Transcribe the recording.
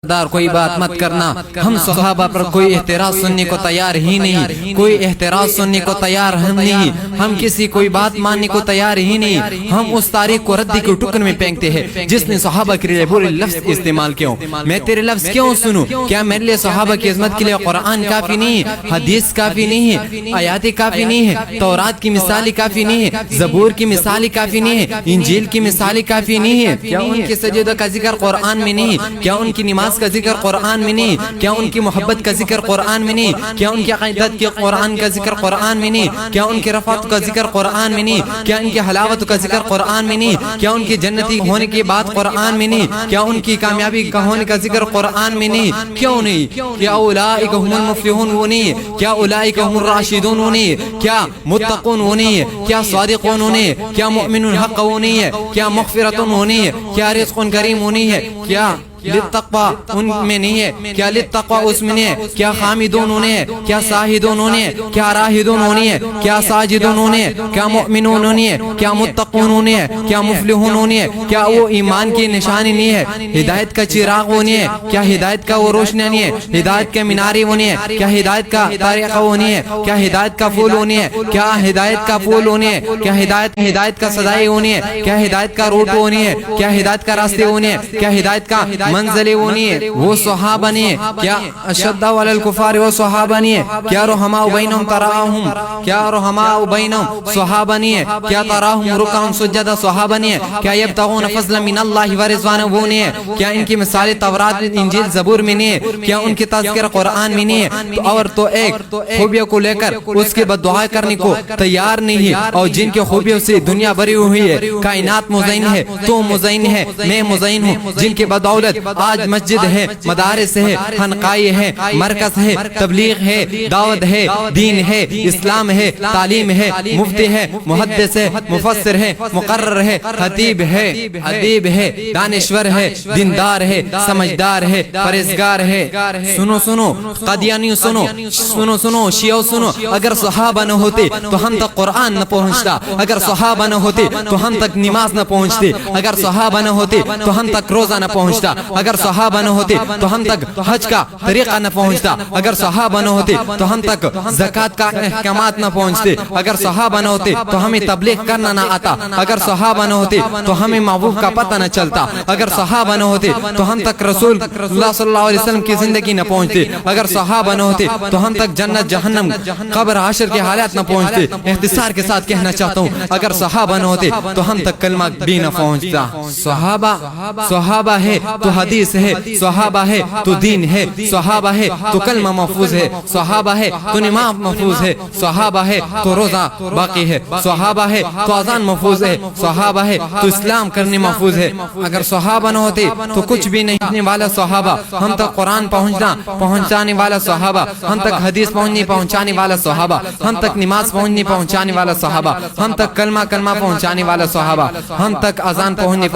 دار کوئی بات مت کرنا. ہم صحابہ پر کوئی اعتراض سننے کو تیار ہی نہیں, کوئی اعتراض سننے کو تیار ہم نہیں, ہم کسی کوئی بات ماننے کو تیار ہی نہیں. ہم اس تاریخ کو ردی کے ٹکڑ میں پھینکتے ہیں جس نے صحابہ کے لیے برے لفظ استعمال کیوں. میں تیرے لفظ کیوں سنوں؟ کیا میرے لیے صحابہ کی عظمت کے لیے قرآن کافی نہیں ہے, حدیث کافی نہیں ہے, آیات کافی نہیں ہے, تورات کی مثالیں کافی نہیں ہے, زبور کی مثالیں کافی نہیں ہے, انجیل کی مثالیں کافی نہیں ہے؟ کیا ان کے سجدہ کا ذکر قرآن میں نہیں؟ کیا ان کی نماز کا ذکر قرآن میں نہیں؟ کیا ان کی محبت کا ذکر قرآن میں نہیں؟ کیا ان کی عقیدت کے قرآن کا ذکر قرآن میں نہیں؟ کیا ان کی رفعت کا ذکر قرآن میں نہیں؟ کیا ان کی حلاوت کا ذکر قرآن میں نہیں؟ کیا ان کی جنتی ہونے کی بات قرآن میں نہیں؟ کیا ان کی کامیابی کا ہونے کا ذکر قرآن میں نہیں؟ کیوں نہیں؟ کیا اولئک هم المفلحون وہ نہیں ہے؟ کیا اولئک هم الراشدون وہ نہیں ہے؟ کیا متقون وہ نہیں ہے؟ کیا صادقون وہ نہیں ہے؟ کیا مؤمنون حق وہ نہیں ہے؟ کیا مغفرت وہ نہیں ہے؟ کیا رزق کریم وہ نہیں ہے؟ کیا للتقوی ان میں نہیں ہے؟ کیا للتقوی اس میں نہیں ہے؟ کیا حامدون ہونے ہیں؟ کیا شاہدون ہونے ہیں؟ کیا راہدون ہونے ہیں؟ کیا ساجدون ہونے ہیں؟ کیا مؤمنون ہونے ہیں؟ کیا متقون ہونے ہیں؟ کیا مفلحون ہونے ہیں؟ کیا وہ ایمان کی نشانی نہیں ہے؟ ہدایت کا چراغ ہونے ہے؟ کیا ہدایت کا وہ روشنی نہیں ہے؟ ہدایت کے مینارے ہونے ہیں؟ کیا ہدایت کا طریقہ ہونے ہے؟ کیا ہدایت کا پھول ہونے ہے؟ کیا ہدایت کا پھول ہونے ہے؟ کیا ہدایت کا سزائے ہونے ہے؟ کیا ہدایت کا روٹ ہونے ہے؟ کیا ہدایت کا راستے ہونے ہیں؟ کیا ہدایت کا منزلیں وہ نہیں ہے؟ وہ صحابہ نہیں ہے؟ کیا اشد علی الکفار وہ صحابہ نہیں ہے؟ کیا رحماء بینہم تراہم کیا رحماء بینہم صحابہ نہیں ہے؟ کیا تراہم رکعا سجدا صحابہ نہیں ہے؟ کیا یبتغون فضلا من اللہ ورضوانا وہ نہیں ہے؟ کیا ان کی مثال تورات انجیل زبور میں نہیں ہے؟ کیا ان کی تذکرہ قرآن میں نہیں ہے؟ اور تو ایک خوبیوں کو لے کر اس کے بد دعا کرنے کو تیار نہیں ہے, اور جن کے خوبیوں سے دنیا بھری ہوئی ہے, کائنات مزین ہے, تو مزین ہے, میں مزین ہوں, جن کے بدولت آج مسجد ہے, مدارس ہے, خانقاہیں ہے, مرکز ہے, تبلیغ ہے, دعوت ہے, دین ہے, اسلام ہے, تعلیم ہے, مفتی ہے, محدث ہے, مفسر ہے, مقرر ہے, خطیب ہے, ادیب ہے, دانشور ہے, دیندار ہے, سمجھدار ہے, پرہیزگار ہے. سنو سنو قادیانی سنو, سنو سنو شیعہ سنو, اگر صحابہ نہ ہوتے تو ہم تک قرآن نہ پہنچتا, اگر صحابہ نہ ہوتے تو ہم تک نماز نہ پہنچتے, اگر صحابہ نہ ہوتے تو ہم تک روزہ نہ پہنچتا, اگر صحابہ نہ ہوتے تو ہم تک حج کا طریقہ نہ پہنچتا, اگر صحابہ نہ ہوتے تو ہم تک زکوٰۃ کا احکامات نہ پہنچتے, اگر صحابہ نہ ہوتے تو ہمیں تبلیغ کرنا نہ آتا, اگر صحابہ نہ ہوتے تو ہمیں محبوب کا پتہ نہ چلتا, اگر صحابہ نہ ہوتے تو ہم تک رسول اللہ صلی اللہ علیہ وسلم کی زندگی نہ پہنچتے, اگر صحابہ نہ ہوتے تو ہم تک جنت جہنم قبر حشر کے حالات نہ پہنچتے. اختصار کے ساتھ کہنا چاہتا ہوں, اگر صحابہ نہ ہوتے تو ہم تک کلمہ بھی نہ پہنچتا. صحابہ ہے تو حدیث ہے, صحابہ ہے تو دین ہے, صحابہ ہے تو کلمہ محفوظ ہے, صحابہ ہے تو نماز محفوظ ہے, صحابہ ہے تو روزہ باقی ہے, صحابہ ہے تو اذان محفوظ ہے, صحابہ ہے تو اسلام کرنے محفوظ ہے. اگر صحابہ نہ ہوتے تو کچھ بھی نہیں والا صحابہ, ہم تک قرآن پہنچانے والا صحابہ, ہم تک حدیث پہنچانے والا صحابہ, ہم تک نماز پہنچانے والا صحابہ, ہم تک کلمہ پہنچانے والا صحابہ, ہم تک اذان پہنچانے